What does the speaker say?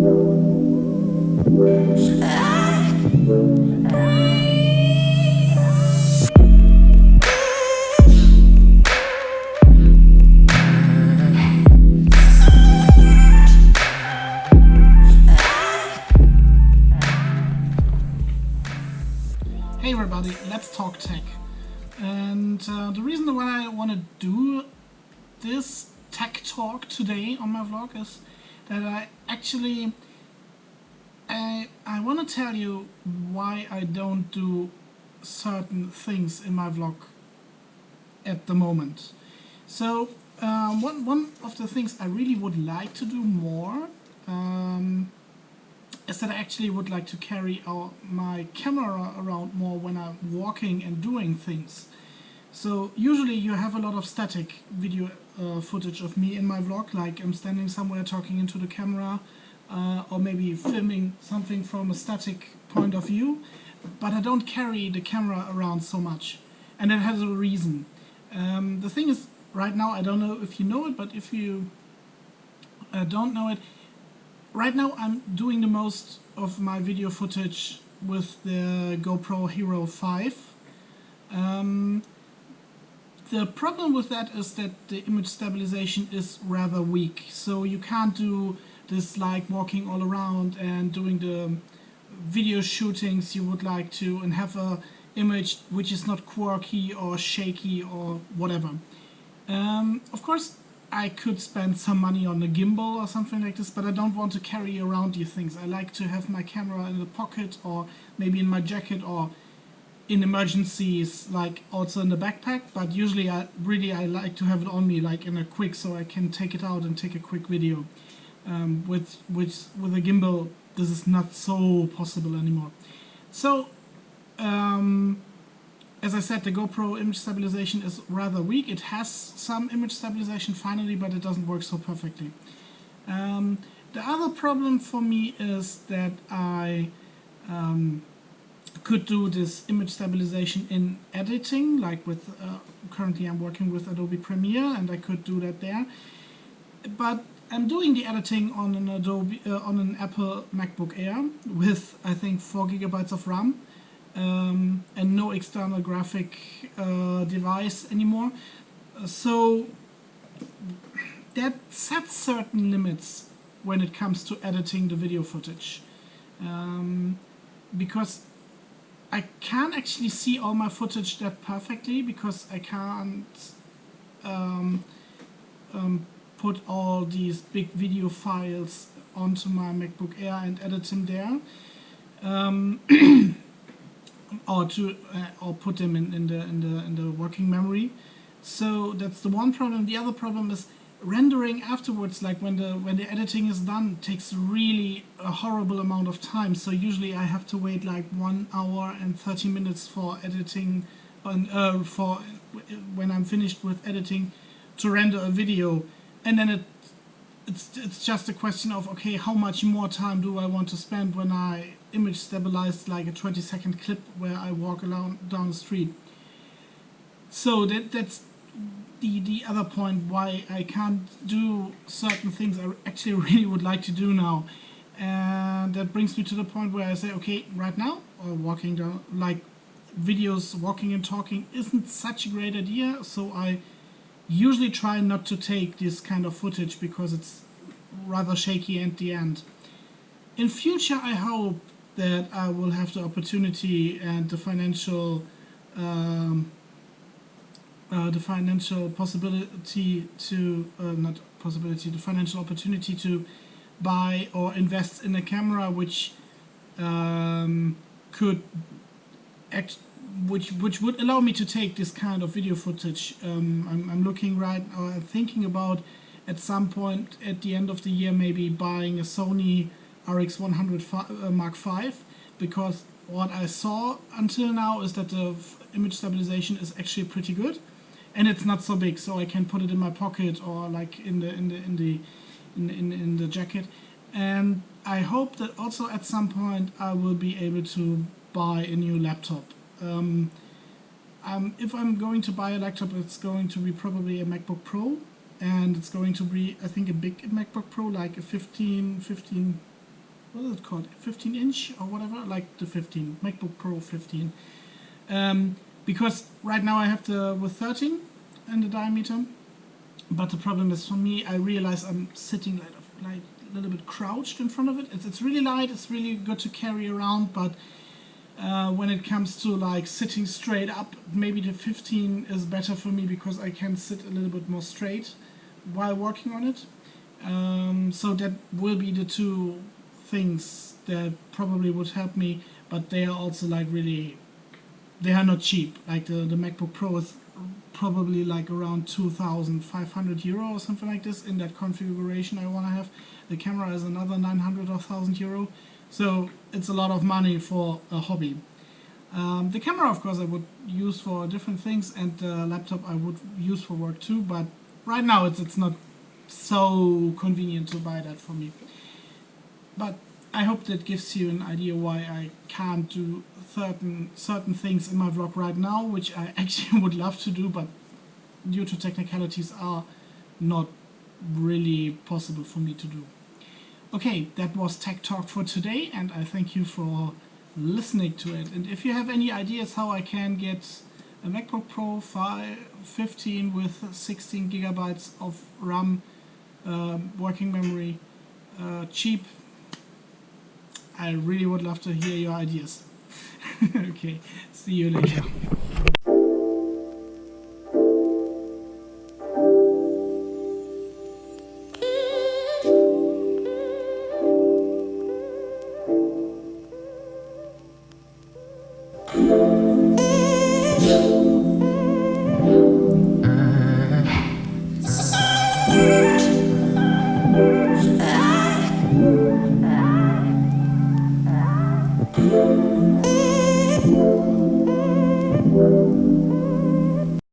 Hey everybody, let's talk tech. And the reason why I want to do this tech talk today on my vlog is that I want to tell you why I don't do certain things in my vlog at the moment. So one of the things I really would like to do more is that I actually would like to carry my camera around more when I'm walking and doing things. So usually you have a lot of static video footage of me in my vlog, like I'm standing somewhere talking into the camera or maybe filming something from a static point of view, but I don't carry the camera around so much, and that has a reason. The thing is, right now, I don't know if you know it, but if you don't know it, right now I'm doing the most of my video footage with the GoPro Hero 5. The problem with that is that the image stabilization is rather weak, so you can't do this like walking all around and doing the video shootings you would like to and have a image which is not quirky or shaky or whatever. Of course I could spend some money on a gimbal or something like this, but I don't want to carry around these things. I like to have my camera in the pocket or maybe in my jacket or in emergencies, like also in the backpack, but usually I like to have it on me, like in a quick, so I can take it out and take a quick video. With a gimbal this is not so possible anymore. So as I said, the GoPro image stabilization is rather weak. It has some image stabilization finally, but it doesn't work so perfectly. The other problem for me is that I could do this image stabilization in editing, like with currently I'm working with Adobe Premiere, and I could do that there. But I'm doing the editing on an Apple MacBook Air with I think 4 GB of RAM. And no external graphic device anymore. So that sets certain limits when it comes to editing the video footage. Because I can't actually see all my footage that perfectly, because I can't put all these big video files onto my MacBook Air and edit them there. Or put them in the working memory. So that's the one problem. The other problem is rendering afterwards, like when the editing is done, takes really a horrible amount of time. So usually I have to wait like 1 hour and 30 minutes for editing, for when I'm finished with editing, to render a video, and then it's just a question of, okay, how much more time do I want to spend when I image stabilize like a 20-second clip where I walk down the street. So that's the other point why I can't do certain things I actually really would like to do now. And that brings me to the point where I say, okay, right now, walking down, like videos, walking and talking isn't such a great idea, so I usually try not to take this kind of footage because it's rather shaky at the end. In future, I hope that I will have the opportunity and the financial possibility to the financial opportunity to buy or invest in a camera which which would allow me to take this kind of video footage. I'm looking thinking about at some point at the end of the year maybe buying a Sony RX100 Mark V, because what I saw until now is that the image stabilization is actually pretty good, and it's not so big, so I can put it in my pocket or like in the jacket. And I hope that also at some point I will be able to buy a new laptop. If I'm going to buy a laptop, it's going to be probably a MacBook Pro, and it's going to be, I think, a big MacBook Pro, like a 15 what is it called, 15 inch or whatever, like the 15 MacBook Pro 15. Because right now I have the with 13 in the diameter, but the problem is for me, I realize I'm sitting like a little bit crouched in front of it. It's really light, it's really good to carry around, but when it comes to like sitting straight up, maybe the 15 is better for me because I can sit a little bit more straight while working on it. So that will be the two things that probably would help me, but they are also like really, they are not cheap. Like the MacBook Pro is probably like around 2,500 euro or something like this in that configuration I want to have. The camera is another 900 or 1,000 euro. So it's a lot of money for a hobby. The camera, of course, I would use for different things, and the laptop I would use for work too, but right now it's not so convenient to buy that for me. But I hope that gives you an idea why I can't do certain things in my vlog right now, which I actually would love to do, but due to technicalities are not really possible for me to do. Okay, that was Tech Talk for today, and I thank you for listening to it. And if you have any ideas how I can get a MacBook Pro 15 with 16 gigabytes of RAM, working memory, cheap, I really would love to hear your ideas. Okay, see you later. Ah.